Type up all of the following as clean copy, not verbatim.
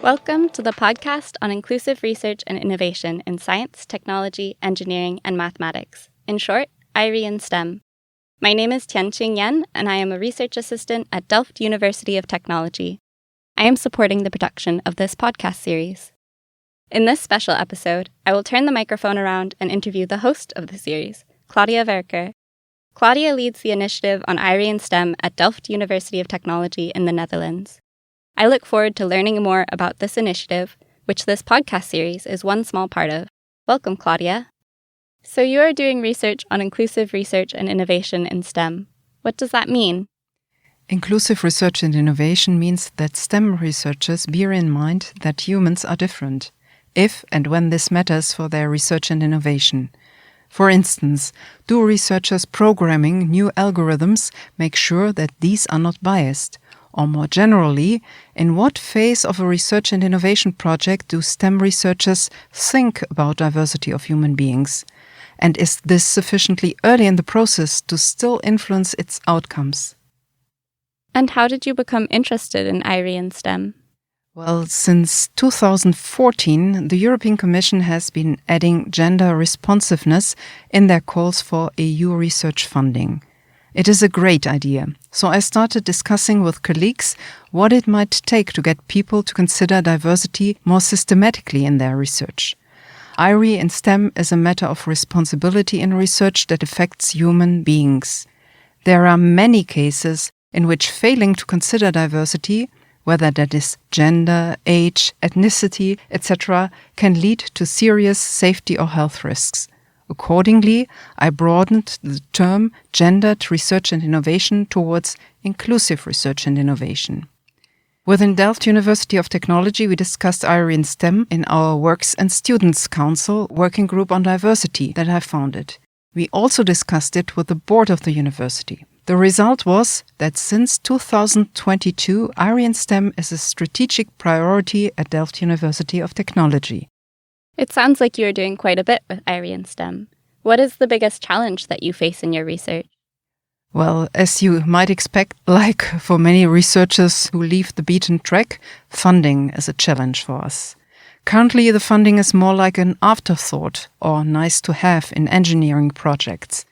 Welcome to the podcast on inclusive research and innovation in science, technology, engineering, and mathematics. In short, IRE in STEM. My name is Tian Qing Yen, and I am a research assistant at Delft University of Technology. I am supporting the production of this podcast series. In this special episode, I will turn the microphone around and interview the host of the series, Claudia Werker. Claudia leads the initiative on IRE in STEM at Delft University of Technology in the Netherlands. I look forward to learning more about this initiative, which this podcast series is one small part of. Welcome, Claudia. So you are doing research on inclusive research and innovation in STEM. What does that mean? Inclusive research and innovation means that STEM researchers bear in mind that humans are different, if and when this matters for their research and innovation. For instance, do researchers programming new algorithms make sure that these are not biased? Or more generally, in what phase of a research and innovation project do STEM researchers think about diversity of human beings? And is this sufficiently early in the process to still influence its outcomes? And how did you become interested in IRE in STEM? Well, since 2014, the European Commission has been adding gender responsiveness in their calls for EU research funding. It is a great idea, so I started discussing with colleagues what it might take to get people to consider diversity more systematically in their research. IRE in STEM is a matter of responsibility in research that affects human beings. There are many cases in which failing to consider diversity, whether that is gender, age, ethnicity, etc., can lead to serious safety or health risks. Accordingly, I broadened the term gendered research and innovation towards inclusive research and innovation. Within Delft University of Technology, we discussed IRE in STEM in our Works and Students Council working group on diversity that I founded. We also discussed it with the board of the university. The result was that since 2022, IRE in STEM is a strategic priority at Delft University of Technology. It sounds like you are doing quite a bit with IRE in STEM. What is the biggest challenge that you face in your research? Well, as you might expect, like for many researchers who leave the beaten track, funding is a challenge for us. Currently, the funding is more like an afterthought or nice to have in engineering projects.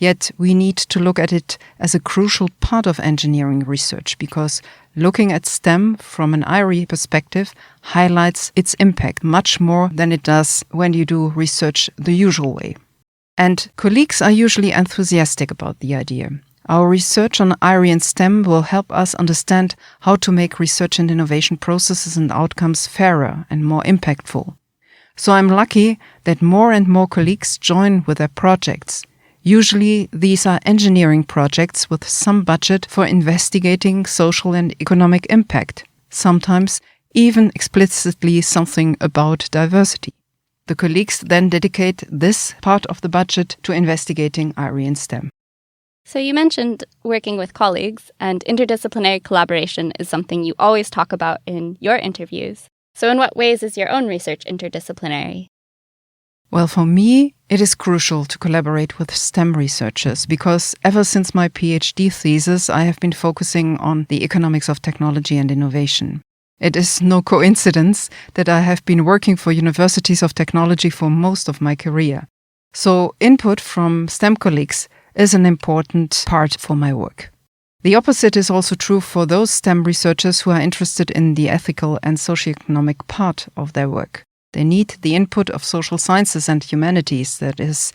Yet we need to look at it as a crucial part of engineering research because looking at STEM from an IRE perspective highlights its impact much more than it does when you do research the usual way. And colleagues are usually enthusiastic about the idea. Our research on IRE and STEM will help us understand how to make research and innovation processes and outcomes fairer and more impactful. So I'm lucky that more and more colleagues join with their projects. Usually, these are engineering projects with some budget for investigating social and economic impact, sometimes even explicitly something about diversity. The colleagues then dedicate this part of the budget to investigating IRE in STEM. So you mentioned working with colleagues, and interdisciplinary collaboration is something you always talk about in your interviews. So in what ways is your own research interdisciplinary? Well, for me, it is crucial to collaborate with STEM researchers because ever since my PhD thesis, I have been focusing on the economics of technology and innovation. It is no coincidence that I have been working for universities of technology for most of my career. So input from STEM colleagues is an important part for my work. The opposite is also true for those STEM researchers who are interested in the ethical and socioeconomic part of their work. They need the input of social sciences and humanities, that is,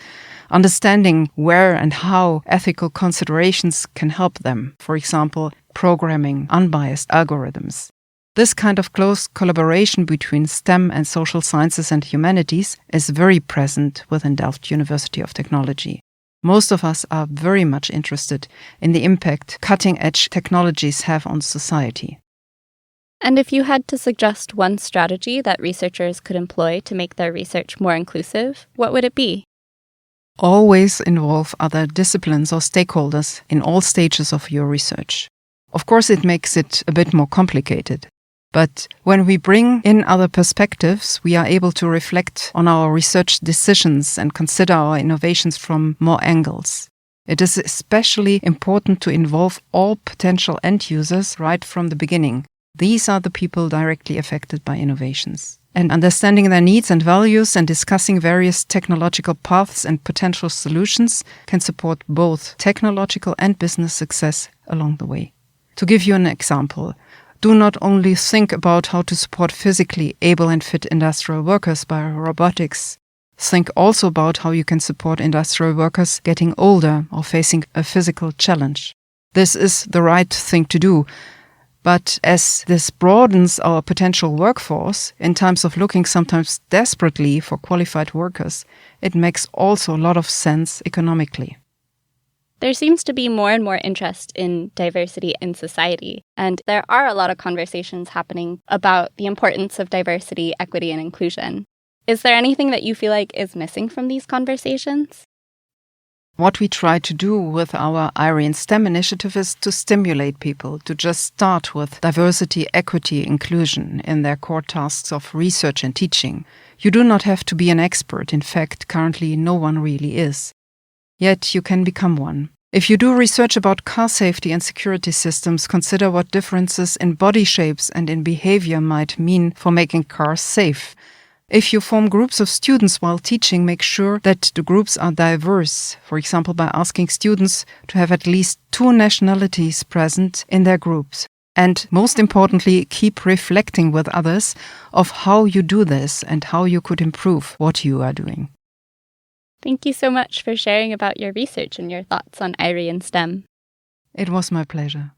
understanding where and how ethical considerations can help them, for example, programming unbiased algorithms. This kind of close collaboration between STEM and social sciences and humanities is very present within Delft University of Technology. Most of us are very much interested in the impact cutting-edge technologies have on society. And if you had to suggest one strategy that researchers could employ to make their research more inclusive, what would it be? Always involve other disciplines or stakeholders in all stages of your research. Of course, it makes it a bit more complicated. But when we bring in other perspectives, we are able to reflect on our research decisions and consider our innovations from more angles. It is especially important to involve all potential end users right from the beginning, These are the people directly affected by innovations. And understanding their needs and values and discussing various technological paths and potential solutions can support both technological and business success along the way. To give you an example, do not only think about how to support physically able and fit industrial workers by robotics. Think also about how you can support industrial workers getting older or facing a physical challenge. This is the right thing to do. But as this broadens our potential workforce in times of looking sometimes desperately for qualified workers, it makes also a lot of sense economically. There seems to be more and more interest in diversity in society, and there are a lot of conversations happening about the importance of diversity, equity, and inclusion. Is there anything that you feel like is missing from these conversations? What we try to do with our IRI in STEM initiative is to stimulate people to just start with diversity, equity, inclusion in their core tasks of research and teaching. You do not have to be an expert. In fact, currently no one really is. Yet you can become one. If you do research about car safety and security systems, consider what differences in body shapes and in behavior might mean for making cars safe. If you form groups of students while teaching, make sure that the groups are diverse, for example, by asking students to have at least 2 nationalities present in their groups. And most importantly, keep reflecting with others of how you do this and how you could improve what you are doing. Thank you so much for sharing about your research and your thoughts on IRI in STEM. It was my pleasure.